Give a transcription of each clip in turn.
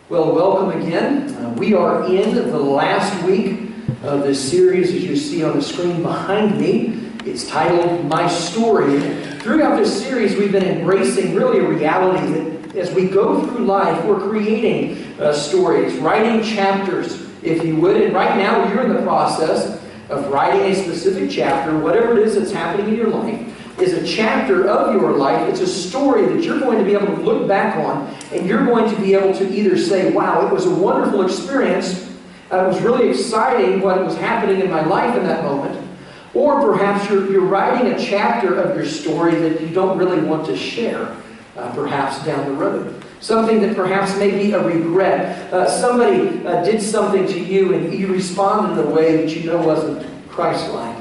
Well, welcome again. We are in the last week of this series, as you see on the screen behind me. It's titled My Story. Throughout this series, we've been embracing really a reality that as we go through life, we're creating stories, writing chapters, if you would. And right now, you're in the process of writing a specific chapter, whatever it is that's happening in your life. Is a chapter of your life. It's a story that you're going to be able to look back on, and you're going to be able to either say, wow, it was a wonderful experience, it was really exciting what was happening in my life in that moment, or perhaps you're writing a chapter of your story that you don't really want to share, perhaps down the road. Something that perhaps may be a regret. Somebody did something to you and you responded in a way that you know wasn't Christ-like.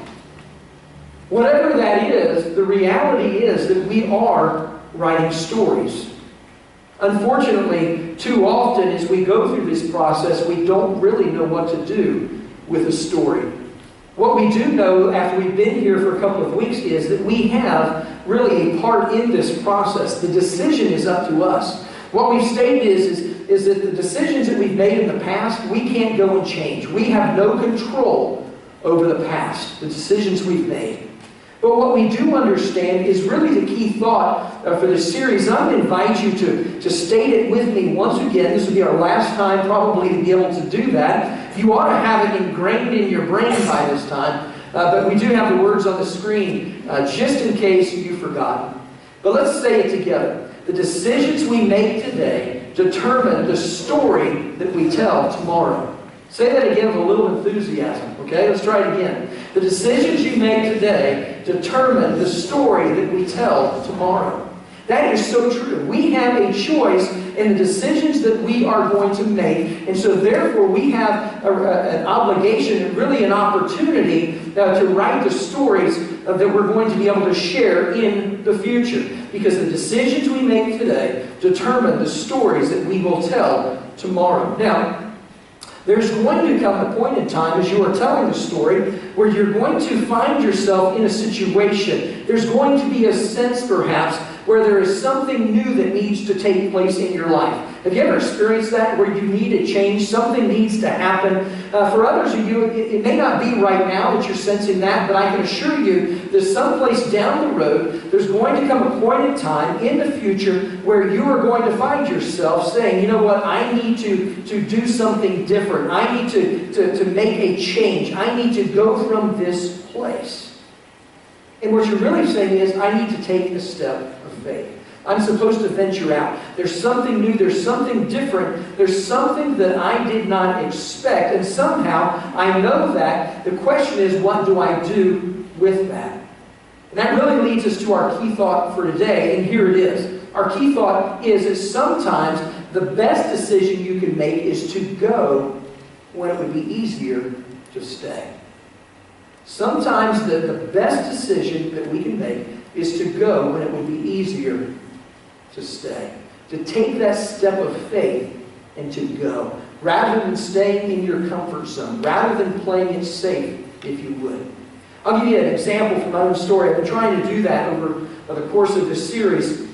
Whatever that is, the reality is that we are writing stories. Unfortunately, too often as we go through this process, we don't really know what to do with a story. What we do know after we've been here for a couple of weeks is that we have really a part in this process. The decision is up to us. What we've stated is that the decisions that we've made in the past, we can't go and change. We have no control over the past, the decisions we've made. But what we do understand is really the key thought for this series. I'm going to invite you to state it with me once again. This will be our last time probably to be able to do that. You ought to have it ingrained in your brain by this time. But we do have the words on the screen just in case you've forgotten. But let's say it together. The decisions we make today determine the story that we tell tomorrow. Say that again with a little enthusiasm. Okay, let's try it again. The decisions you make today determine the story that we tell tomorrow. That is so true. We have a choice in the decisions that we are going to make. And so therefore we have an obligation and really an opportunity to write the stories that we're going to be able to share in the future. Because the decisions we make today determine the stories that we will tell tomorrow. Now, there's going to come a point in time as you are telling the story where you're going to find yourself in a situation. There's going to be a sense, perhaps, where there is something new that needs to take place in your life. Have you ever experienced that, where you need a change? Something needs to happen. For others of you, it may not be right now that you're sensing that, but I can assure you that someplace down the road, there's going to come a point in time in the future where you are going to find yourself saying, you know what, I need to do something different. I need to make a change. I need to go from this place. And what you're really saying is, I need to take a step of faith. I'm supposed to venture out. There's something new. There's something different. There's something that I did not expect. And somehow, I know that. The question is, what do I do with that? And that really leads us to our key thought for today. And here it is. Our key thought is that sometimes the best decision you can make is to go when it would be easier to stay. Sometimes the best decision that we can make is to go when it would be easier to stay. To take that step of faith and to go. Rather than staying in your comfort zone. Rather than playing it safe, if you would. I'll give you an example from my own story. I've been trying to do that over the course of this series.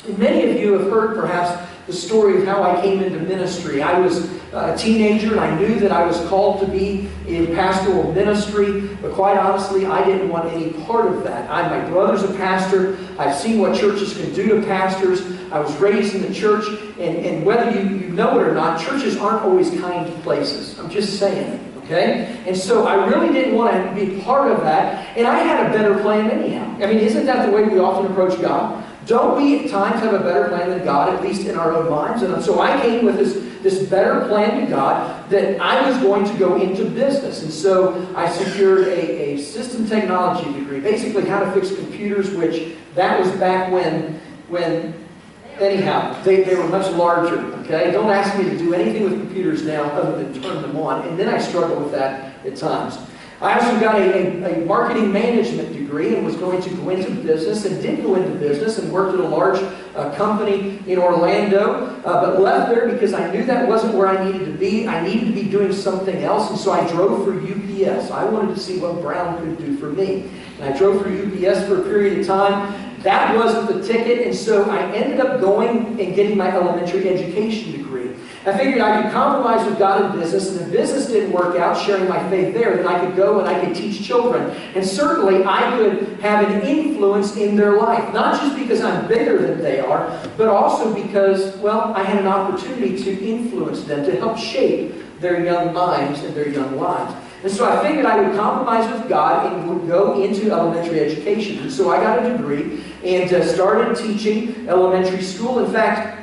And many of you have heard perhaps the story of how I came into ministry. I was a teenager and I knew that I was called to be in pastoral ministry, but quite honestly, I didn't want any part of that. My brother's a pastor. I've seen what churches can do to pastors. I was raised in the church, and whether you know it or not, churches aren't always kind places. I'm just saying. Okay? And so I really didn't want to be part of that, and I had a better plan anyhow. I mean, isn't that the way we often approach God? Don't we at times have a better plan than God, at least in our own minds? And so I came with this better plan to God that I was going to go into business. And so I secured a system technology degree, basically how to fix computers, which that was back when anyhow, they were much larger, okay? Don't ask me to do anything with computers now other than turn them on. And then I struggle with that at times. I also got a marketing management degree and was going to go into business and did go into business and worked at a large company in Orlando, but left there because I knew that wasn't where I needed to be. I needed to be doing something else, and so I drove for UPS. I wanted to see what Brown could do for me. And I drove for UPS for a period of time, That wasn't the ticket, and so I ended up going and getting my elementary education degree. I figured I could compromise with God in business, and if business didn't work out, sharing my faith there, then I could go and I could teach children. And certainly I could have an influence in their life. Not just because I'm bigger than they are, but also because, well, I had an opportunity to influence them, to help shape their young minds and their young lives. And so I figured I would compromise with God and would go into elementary education. And so I got a degree and started teaching elementary school. In fact,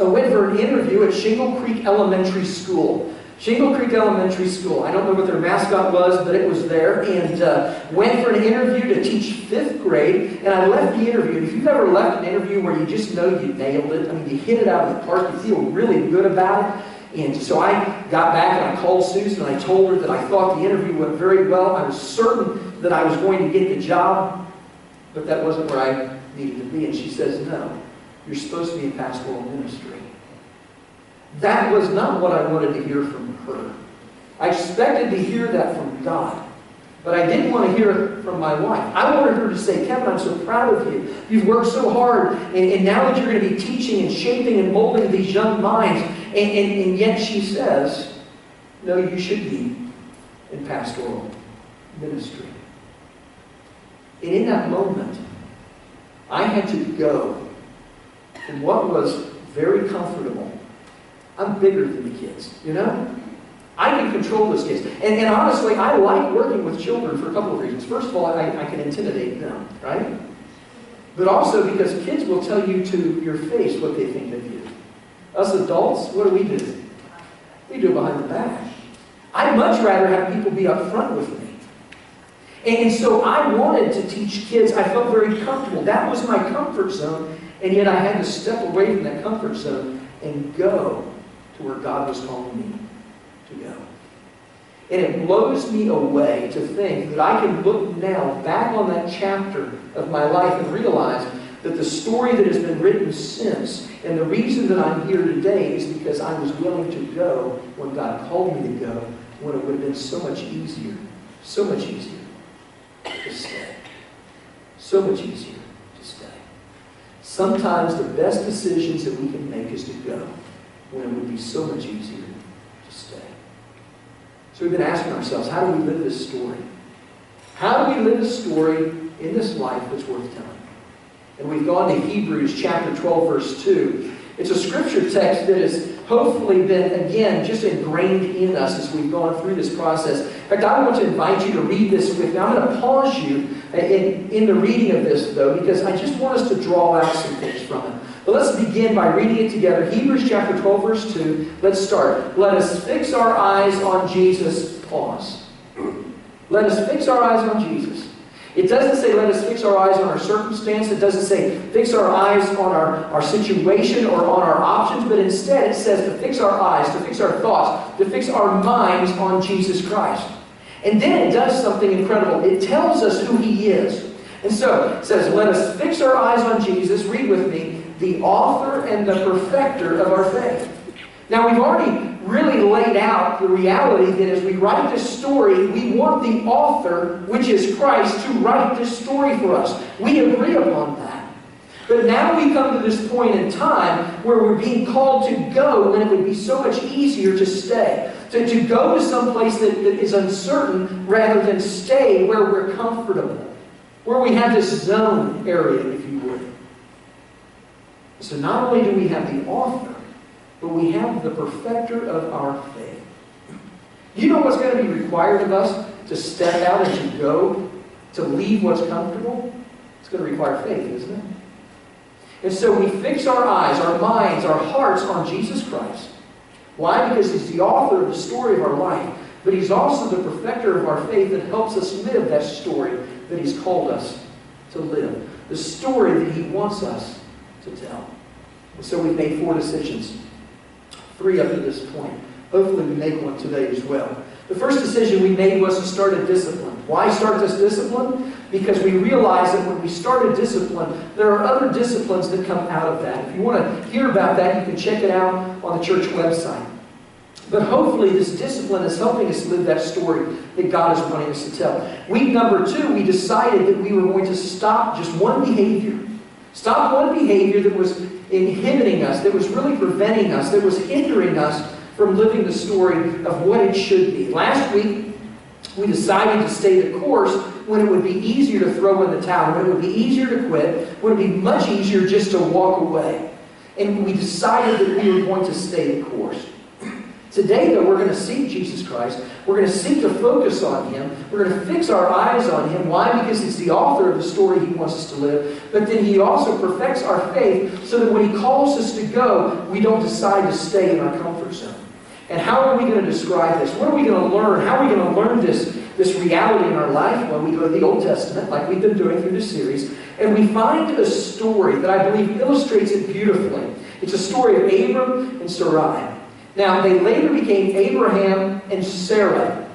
I went for an interview at Shingle Creek Elementary School. Shingle Creek Elementary School. I don't know what their mascot was, but it was there. And went for an interview to teach 5th grade. And I left the interview. If you've ever left an interview where you just know you nailed it, I mean, you hit it out of the park, you feel really good about it. And so I got back and I called Susan and I told her that I thought the interview went very well. I was certain that I was going to get the job, but that wasn't where I needed to be. And she says, no, you're supposed to be in pastoral ministry. That was not what I wanted to hear from her. I expected to hear that from God, but I didn't want to hear it from my wife. I wanted her to say, Kevin, I'm so proud of you. You've worked so hard, and now that you're going to be teaching and shaping and molding these young minds, and yet she says, no, you should be in pastoral ministry. And in that moment, I had to go from what was very comfortable. I'm bigger than the kids, you know? I can control those kids. And honestly, I like working with children for a couple of reasons. First of all, I can intimidate them, right? But also because kids will tell you to your face what they think of you. Us adults, what do? We do it behind the back. I'd much rather have people be up front with me. And so I wanted to teach kids. I felt very comfortable. That was my comfort zone. And yet I had to step away from that comfort zone and go to where God was calling me to go. And it blows me away to think that I can look now back on that chapter of my life and realize that the story that has been written since, and the reason that I'm here today is because I was willing to go when God called me to go, when it would have been so much easier to stay. So much easier to stay. Sometimes the best decisions that we can make is to go when it would be so much easier to stay. So we've been asking ourselves, how do we live this story? How do we live a story in this life that's worth telling? And we've gone to Hebrews chapter 12, verse 2. It's a scripture text that has hopefully been, again, just ingrained in us as we've gone through this process. In fact, I want to invite you to read this with me. I'm going to pause you in the reading of this, though, because I just want us to draw out some things from it. But let's begin by reading it together. Hebrews chapter 12, verse 2. Let's start. Let us fix our eyes on Jesus. Pause. Let us fix our eyes on Jesus. It doesn't say let us fix our eyes on our circumstance. It doesn't say fix our eyes on our situation or on our options. But instead it says to fix our eyes, to fix our thoughts, to fix our minds on Jesus Christ. And then it does something incredible. It tells us who He is. And so it says, let us fix our eyes on Jesus. Read with me. The author and the perfecter of our faith. Now we've already really laid out the reality that as we write this story, we want the author, which is Christ, to write this story for us. We agree upon that. But now we come to this point in time where we're being called to go when it would be so much easier to stay. To go to some place that is uncertain rather than stay where we're comfortable. Where we have this zone area, if you would. So not only do we have the author, but we have the perfecter of our faith. You know what's going to be required of us to step out and to go, to leave what's comfortable? It's going to require faith, isn't it? And so we fix our eyes, our minds, our hearts on Jesus Christ. Why? Because He's the author of the story of our life, but He's also the perfecter of our faith that helps us live that story that He's called us to live. The story that He wants us to tell. And so we've made 4 decisions. 3 up to this point. Hopefully we make one today as well. The first decision we made was to start a discipline. Why start this discipline? Because we realized that when we start a discipline, there are other disciplines that come out of that. If you want to hear about that, you can check it out on the church website. But hopefully this discipline is helping us live that story that God is wanting us to tell. Week number 2, we decided that we were going to stop just one behavior. Stop one behavior that was inhibiting us, that was really preventing us, that was hindering us from living the story of what it should be. Last week, we decided to stay the course when it would be easier to throw in the towel, when it would be easier to quit, when it would be much easier just to walk away. And we decided that we were going to stay the course. Today, though, we're going to seek Jesus Christ. We're going to seek to focus on Him. We're going to fix our eyes on Him. Why? Because He's the author of the story He wants us to live. But then He also perfects our faith so that when He calls us to go, we don't decide to stay in our comfort zone. And how are we going to describe this? What are we going to learn? How are we going to learn this reality in our life? Well, we go to the Old Testament, like we've been doing through this series, and we find a story that I believe illustrates it beautifully. It's a story of Abram and Sarai. Now, they later became Abraham and Sarah.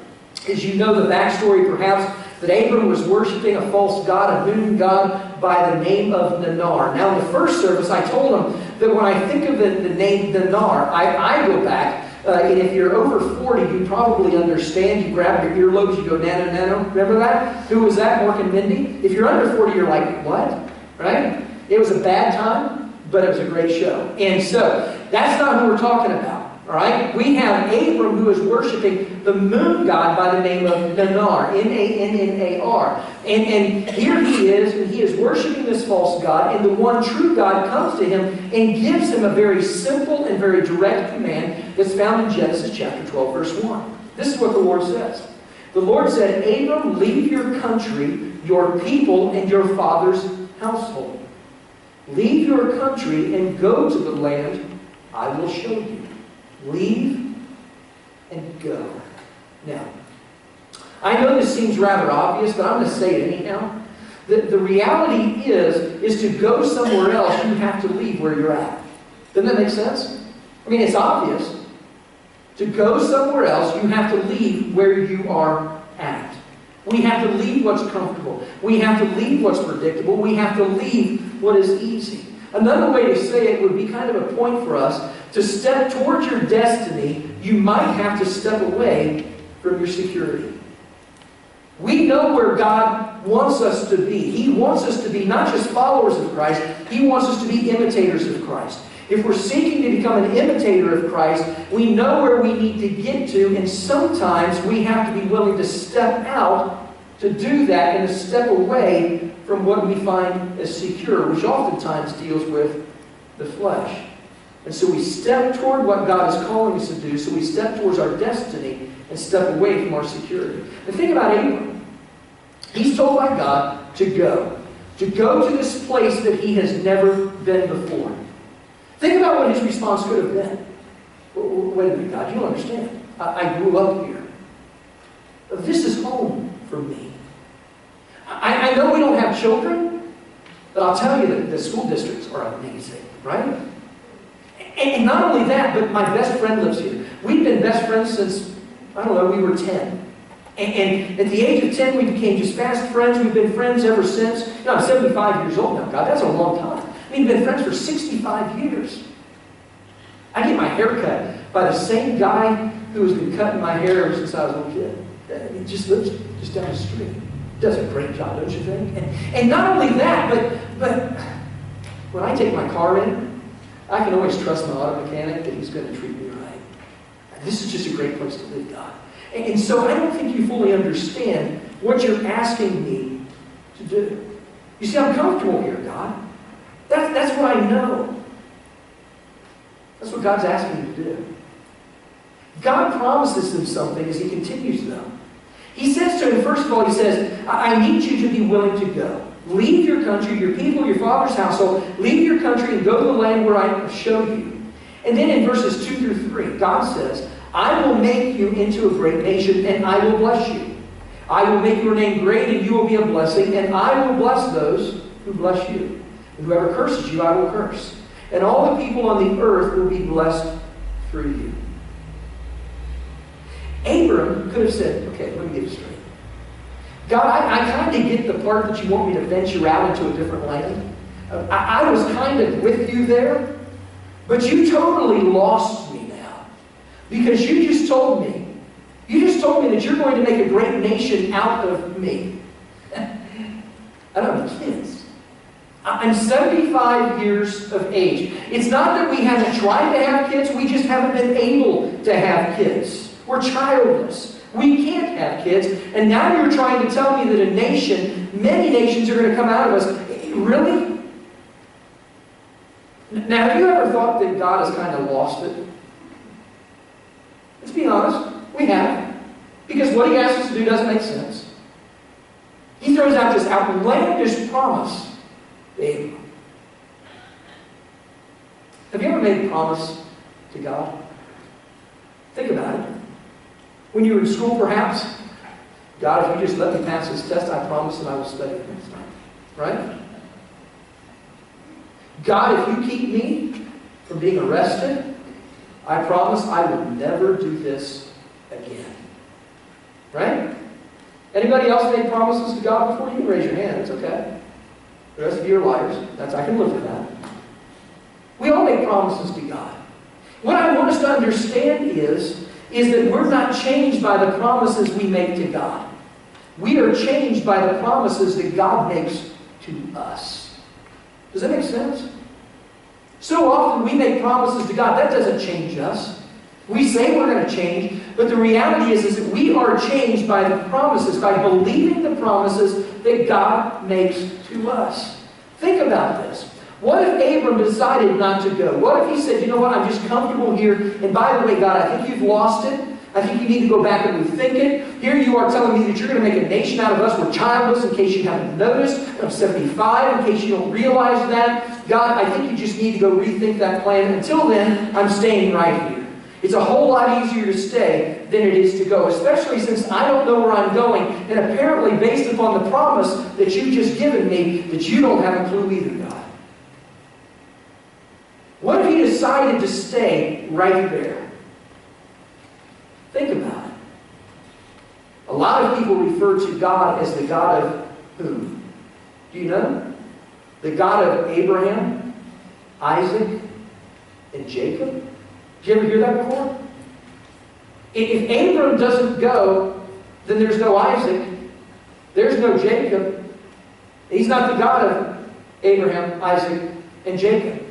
As you know the backstory, perhaps, that Abram was worshiping a false god, a moon god, by the name of Nanar. Now, in the first service, I told them that when I think of the name Nanar, I go back, and if you're over 40, you probably understand. You grab your earlobes, you go, nano, nano. Remember that? Who was that? Mork and Mindy? If you're under 40, you're like, what? Right? It was a bad time, but it was a great show. And so, that's not who we're talking about. All right? We have Abram who is worshiping the moon god by the name of Nanar, N-A-N-N-A-R. And here he is, and he is worshiping this false god, and the one true God comes to him and gives him a very simple and very direct command that's found in Genesis chapter 12, verse 1. This is what the Lord says. The Lord said, Abram, leave your country, your people, and your father's household. Leave your country and go to the land I will show you. Leave and go. Now, I know this seems rather obvious, but I'm going to say it anyhow. The reality is to go somewhere else, you have to leave where you're at. Doesn't that make sense? I mean, it's obvious. To go somewhere else, you have to leave where you are at. We have to leave what's comfortable. We have to leave what's predictable. We have to leave what is easy. Another way to say it would be kind of a point for us. To step towards your destiny, you might have to step away from your security. We know where God wants us to be. He wants us to be not just followers of Christ, He wants us to be imitators of Christ. If we're seeking to become an imitator of Christ, we know where we need to get to, and sometimes we have to be willing to step out to do that and to step away from what we find as secure, which oftentimes deals with the flesh. And so we step toward what God is calling us to do, so we step towards our destiny and step away from our security. And think about Abram. He's told by God to go to this place that he has never been before. Think about what his response could have been. Wait a minute, God, you don't understand. I grew up here. This is home for me. I know we don't have children, but I'll tell you that the school districts are amazing, right? And not only that, but my best friend lives here. We've been best friends since, I don't know, we were 10. And at the age of 10, we became just fast friends. We've been friends ever since. You know, I'm 75 years old now. God, that's a long time. I mean, we've been friends for 65 years. I get my hair cut by the same guy who has been cutting my hair ever since I was a little kid. He just lives just down the street. Does a great job, don't you think? And not only that, but when I take my car in, I can always trust my auto mechanic that he's going to treat me right. This is just a great place to live, God. And so I don't think you fully understand what you're asking me to do. You see, I'm comfortable here, God. That's what I know. That's what God's asking you to do. God promises them something as He continues though. He says to him, first of all, He says, I need you to be willing to go. Leave your country, your people, your father's household. Leave your country and go to the land where I show you. And then in verses 2 through 3, God says, I will make you into a great nation, and I will bless you. I will make your name great, and you will be a blessing, and I will bless those who bless you. And whoever curses you, I will curse. And all the people on the earth will be blessed through you. Abram could have said, okay, let me get it straight. God, I kind of get the part that you want me to venture out into a different land. I was kind of with you there, but you totally lost me now. Because you just told me that you're going to make a great nation out of me. I don't have kids. I'm 75 years of age. It's not that we haven't tried to have kids, we just haven't been able to have kids. We're childless. We can't have kids. And now you're trying to tell me that a nation, many nations are going to come out of us. Really? Now, have you ever thought that God has kind of lost it? Let's be honest. We have. Because what He asks us to do doesn't make sense. He throws out this outlandish promise. Babe, have you ever made a promise to God? Think about it. When you were in school, perhaps, God, if you just let me pass this test, I promise that I will study the next time. Right? God, if you keep me from being arrested, I promise I will never do this again. Right? Anybody else made promises to God before? You can raise your hand. It's okay. The rest of you are liars. I can live with that. We all make promises to God. What I want us to understand is that we're not changed by the promises we make to God. We are changed by the promises that God makes to us. Does that make sense? So often we make promises to God. That doesn't change us. We say we're going to change, but the reality is that we are changed by the promises, by believing the promises that God makes to us. Think about this. What if Abram decided not to go? What if he said, you know what, I'm just comfortable here, and by the way, God, I think you've lost it. I think you need to go back and rethink it. Here you are telling me that you're going to make a nation out of us. We're childless, in case you haven't noticed. I'm 75, in case you don't realize that. God, I think you just need to go rethink that plan. Until then, I'm staying right here. It's a whole lot easier to stay than it is to go, especially since I don't know where I'm going, and apparently based upon the promise that you've just given me, that you don't have a clue either, God. What if he decided to stay right there? Think about it. A lot of people refer to God as the God of whom? Do you know? The God of Abraham, Isaac, and Jacob. Did you ever hear that before? If Abram doesn't go, then there's no Isaac. There's no Jacob. He's not the God of Abraham, Isaac, and Jacob.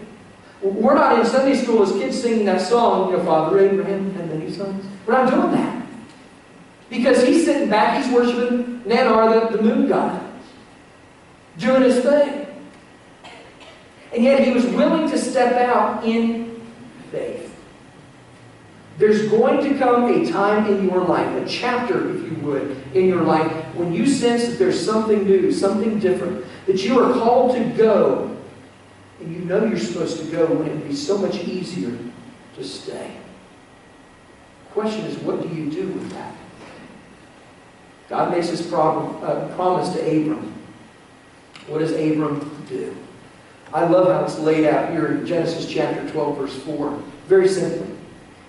We're not in Sunday school as kids singing that song, you know, Father Abraham had many sons. We're not doing that. Because he's sitting back, he's worshiping Nanar, the moon god, doing his thing. And yet he was willing to step out in faith. There's going to come a time in your life, a chapter, if you would, in your life, when you sense that there's something new, something different, that you are called to go, and you know you're supposed to go when it would be so much easier to stay. The question is, what do you do with that? God makes his promise to Abram. What does Abram do? I love how it's laid out here in Genesis chapter 12, verse 4. Very simply.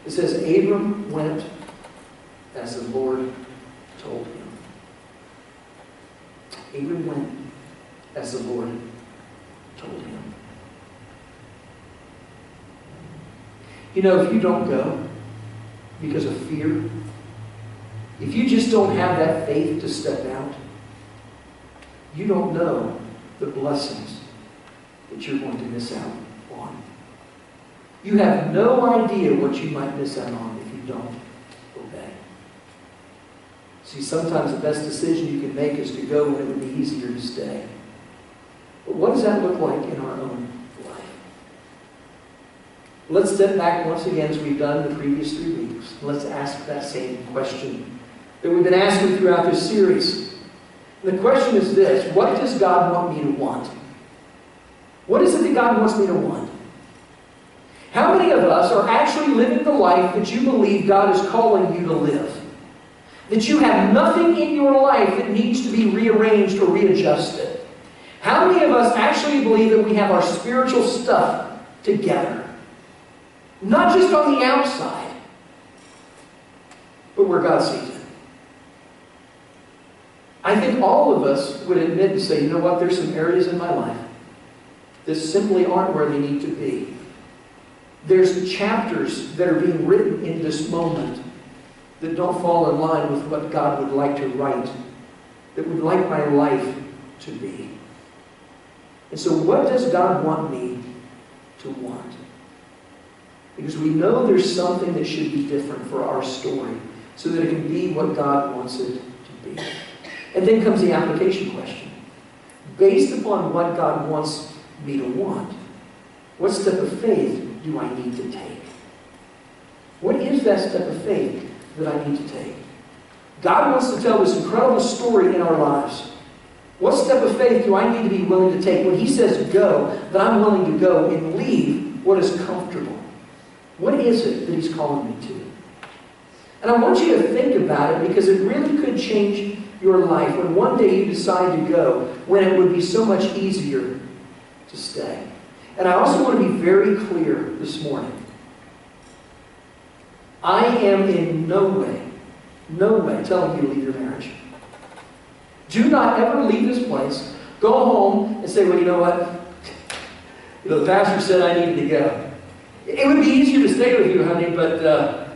It says, Abram went as the Lord told him. Abram went as the Lord told him. You know, if you don't go because of fear, if you just don't have that faith to step out, you don't know the blessings that you're going to miss out on. You have no idea what you might miss out on if you don't obey. See, sometimes the best decision you can make is to go when it would be easier to stay. But what does that look like in our own life? Let's step back once again, as we've done the previous 3 weeks. Let's ask that same question that we've been asking throughout this series. And the question is this: what does God want me to want? What is it that God wants me to want? How many of us are actually living the life that you believe God is calling you to live? That you have nothing in your life that needs to be rearranged or readjusted? How many of us actually believe that we have our spiritual stuff together? Not just on the outside, but where God sees it. I think all of us would admit and say, you know what, there's some areas in my life that simply aren't where they need to be. There's chapters that are being written in this moment that don't fall in line with what God would like to write, that would like my life to be. And so what does God want me to want? Because we know there's something that should be different for our story so that it can be what God wants it to be. And then comes the application question. Based upon what God wants me to want, what step of faith do I need to take? What is that step of faith that I need to take? God wants to tell this incredible story in our lives. What step of faith do I need to be willing to take? When He says go, that I'm willing to go and leave what is comfortable. What is it that He's calling me to? And I want you to think about it, because it really could change your life when one day you decide to go, when it would be so much easier to stay. And I also want to be very clear this morning. I am in no way telling you to leave your marriage. Do not ever leave this place, go home and say, well, you know what? The pastor said I needed to go. It would be easier to stay with you, honey, but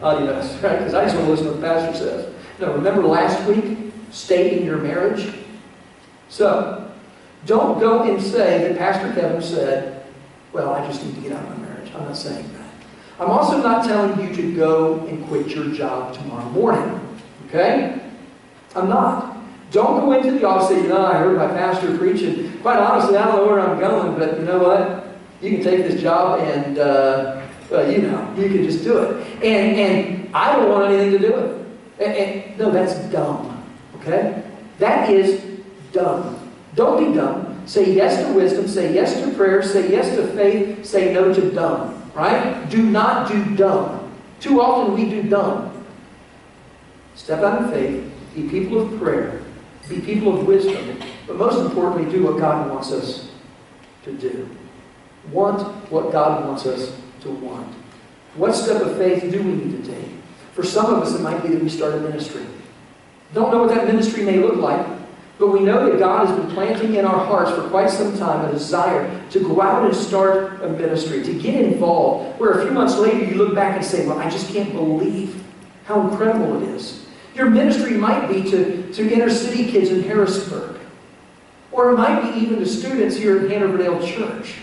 adios, right? Because I just want to listen to what the pastor says. No, remember last week? Stay in your marriage. So, don't go and say that Pastor Kevin said, well, I just need to get out of my marriage. I'm not saying that. I'm also not telling you to go and quit your job tomorrow morning. Okay? I'm not. Don't go into the office and say, I heard my pastor preaching. Quite honestly, I don't know where I'm going, but you know what? You can take this job and, you can just do it. And I don't want anything to do with it. No, that's dumb. Okay? That is dumb. Don't be dumb. Say yes to wisdom. Say yes to prayer. Say yes to faith. Say no to dumb. Right? Do not do dumb. Too often we do dumb. Step out in faith. Be people of prayer. Be people of wisdom. But most importantly, do what God wants us to do. Want what God wants us to want. What step of faith do we need to take? For some of us, it might be that we start a ministry. Don't know what that ministry may look like, but we know that God has been planting in our hearts for quite some time a desire to go out and start a ministry, to get involved, where a few months later you look back and say, well, I just can't believe how incredible it is. Your ministry might be to inner city kids in Harrisburg, or it might be even to students here at Hanover Church.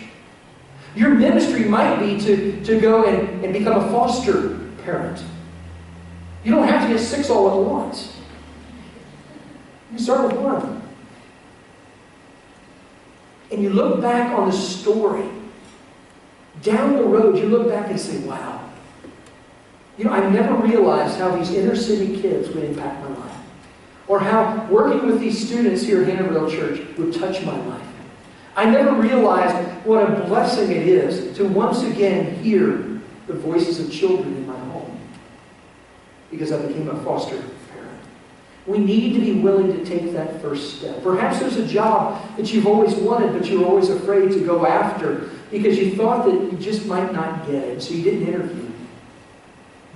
Your ministry might be to go and become a foster parent. You don't have to get 6 all at once. You start with one. And you look back on the story. Down the road, you look back and say, wow. I never realized how these inner city kids would impact my life. Or how working with these students here at Hanover Church would touch my life. I never realized what a blessing it is to once again hear the voices of children in my home. Because I became a foster parent. We need to be willing to take that first step. Perhaps there's a job that you've always wanted, but you're always afraid to go after because you thought that you just might not get it, so you didn't interview.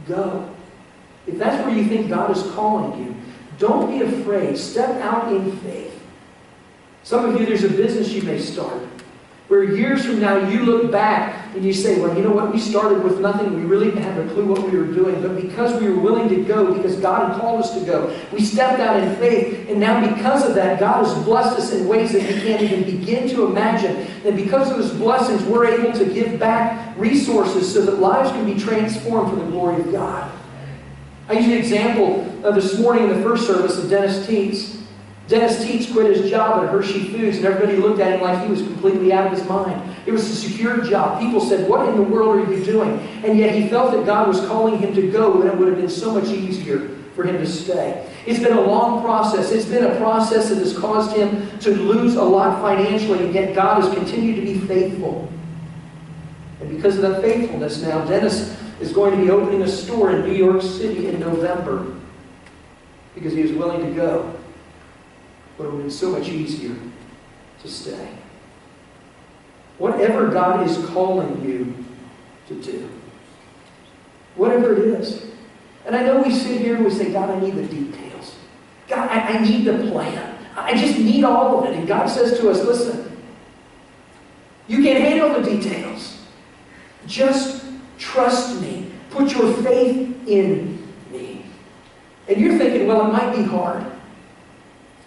Go. If that's where you think God is calling you, don't be afraid. Step out in faith. Some of you, there's a business you may start where years from now you look back and you say, well, you know what? We started with nothing. We really didn't have a clue what we were doing. But because we were willing to go, because God had called us to go, we stepped out in faith. And now because of that, God has blessed us in ways that we can't even begin to imagine. And because of His blessings, we're able to give back resources so that lives can be transformed for the glory of God. I used the example this morning in the first service of Dennis Teets. Dennis Teets quit his job at Hershey Foods, and everybody looked at him like he was completely out of his mind. It was a secure job. People said, what in the world are you doing? And yet he felt that God was calling him to go, and it would have been so much easier for him to stay. It's been a long process. It's been a process that has caused him to lose a lot financially, and yet God has continued to be faithful. And because of that faithfulness now, Dennis is going to be opening a store in New York City in November because he was willing to go. But it would have been so much easier to stay. Whatever God is calling you to do, whatever it is. And I know we sit here and we say, God, I need the details. God, I need the plan. I just need all of it. And God says to us, listen, you can't handle the details. Just trust me. Put your faith in me. And you're thinking, well, it might be hard.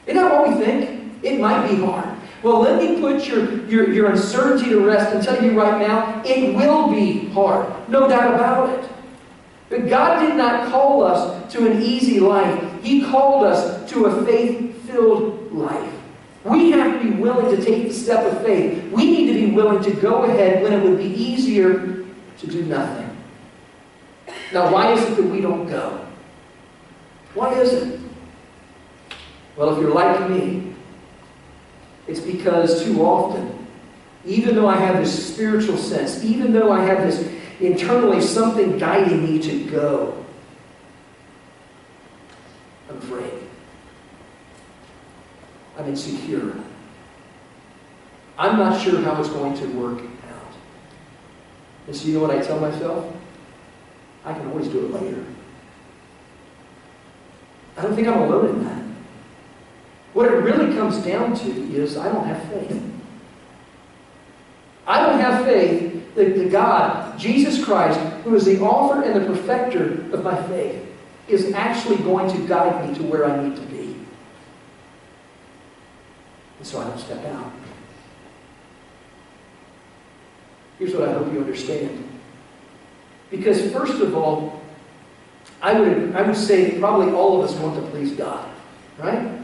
Isn't that what we think? It might be hard. Well, let me put your uncertainty to rest and tell you right now, it will be hard. No doubt about it. But God did not call us to an easy life. He called us to a faith-filled life. We have to be willing to take the step of faith. We need to be willing to go ahead when it would be easier to do nothing. Now, why is it that we don't go? Why is it? Well, if you're like me, it's because too often, even though I have this spiritual sense, even though I have this internally something guiding me to go, I'm afraid. I'm insecure. I'm not sure how it's going to work out. And so you know what I tell myself? I can always do it later. I don't think I'm alone in that. What it really comes down to is I don't have faith. I don't have faith that the God, Jesus Christ, who is the author and the perfecter of my faith, is actually going to guide me to where I need to be. And so I don't step out. Here's what I hope you understand. Because first of all, I would say that probably all of us want to please God. Right?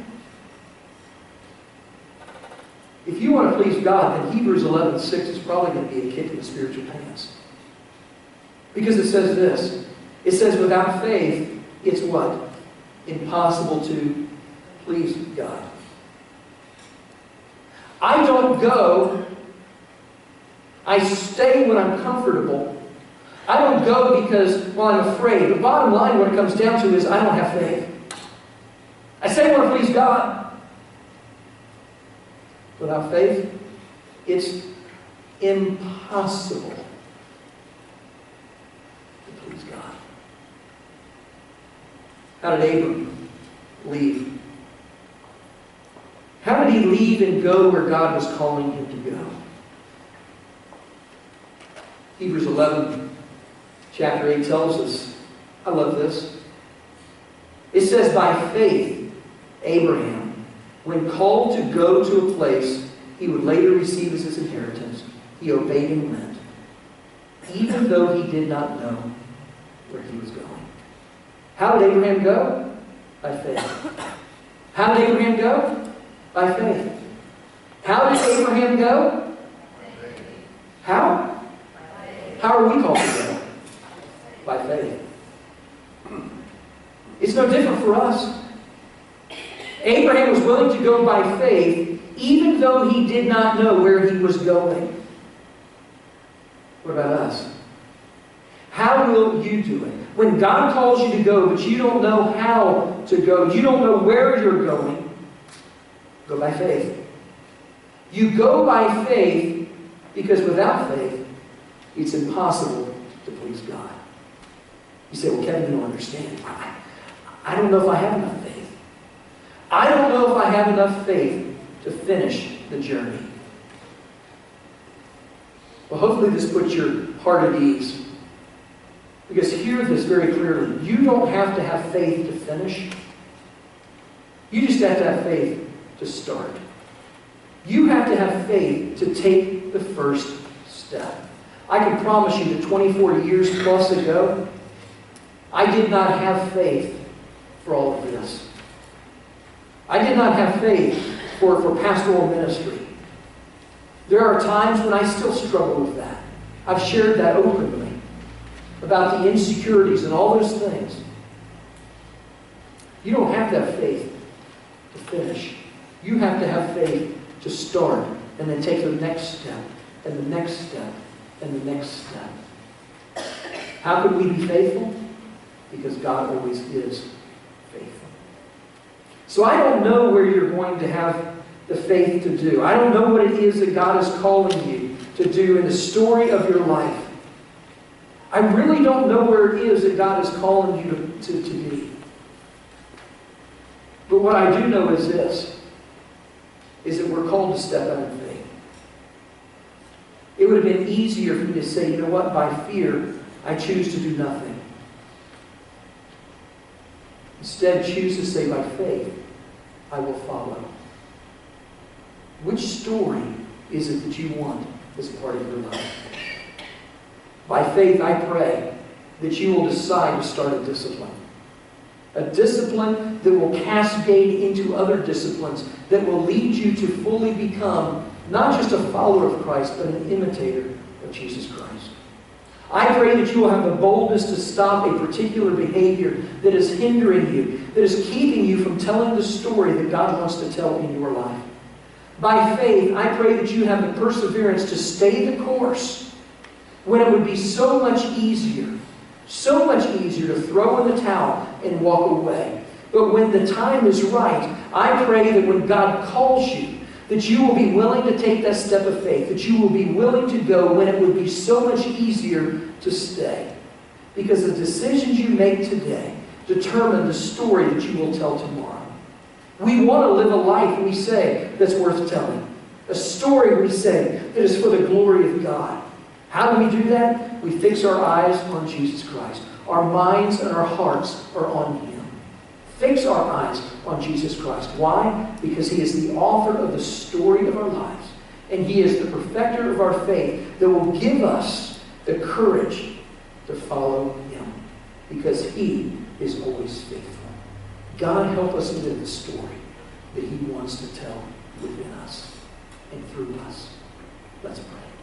If you want to please God, then Hebrews 11:6 is probably going to be a kick in the spiritual pants. Because it says this. It says without faith, it's what? Impossible to please God. I don't go. I stay when I'm comfortable. I don't go because, well, I'm afraid. The bottom line, what it comes down to, is I don't have faith. I say I want to please God. Without faith, it's impossible to please God. How did Abram leave? How did he leave and go where God was calling him to go? Hebrews 11, chapter 8 tells us, I love this. It says, by faith, Abraham, when called to go to a place he would later receive as his inheritance, he obeyed and went, even though he did not know where he was going. How did Abraham go? By faith. How did Abraham go? By faith. How did Abraham go? How? How are we called to go? By faith. It's no different for us. Abraham was willing to go by faith, even though he did not know where he was going. What about us? How will you do it? When God calls you to go, but you don't know how to go, you don't know where you're going, go by faith. You go by faith because without faith, it's impossible to please God. You say, well, Kevin, you don't understand. I don't know if I have enough faith. I don't know if I have enough faith to finish the journey. Well, hopefully this puts your heart at ease. Because hear this very clearly. You don't have to have faith to finish. You just have to have faith to start. You have to have faith to take the first step. I can promise you that 24 years plus ago, I did not have faith for all of this. I did not have faith for pastoral ministry. There are times when I still struggle with that. I've shared that openly about the insecurities and all those things. You don't have to have faith to finish. You have to have faith to start and then take the next step and the next step and the next step. How could we be faithful? Because God always is faithful. So I don't know where you're going to have the faith to do. I don't know what it is that God is calling you to do in the story of your life. I really don't know where it is that God is calling you to be. But what I do know is this, is that we're called to step out in faith. It would have been easier for me to say, you know what, by fear, I choose to do nothing. Instead, choose to say, by faith, I will follow. Which story is it that you want as part of your life? By faith, I pray that you will decide to start a discipline. A discipline that will cascade into other disciplines that will lead you to fully become not just a follower of Christ, but an imitator of Jesus Christ. I pray that you will have the boldness to stop a particular behavior that is hindering you, that is keeping you from telling the story that God wants to tell in your life. By faith, I pray that you have the perseverance to stay the course when it would be so much easier to throw in the towel and walk away. But when the time is right, I pray that when God calls you, that you will be willing to take that step of faith, that you will be willing to go when it would be so much easier to stay. Because the decisions you make today determine the story that you will tell tomorrow. We want to live a life, we say, that's worth telling. A story, we say, that is for the glory of God. How do we do that? We fix our eyes on Jesus Christ. Our minds and our hearts are on Him. Fix our eyes on Jesus Christ. Why? Because He is the author of the story of our lives. And He is the perfecter of our faith that will give us the courage to follow Him. Because He is always faithful. God, help us live the story that He wants to tell within us and through us. Let's pray.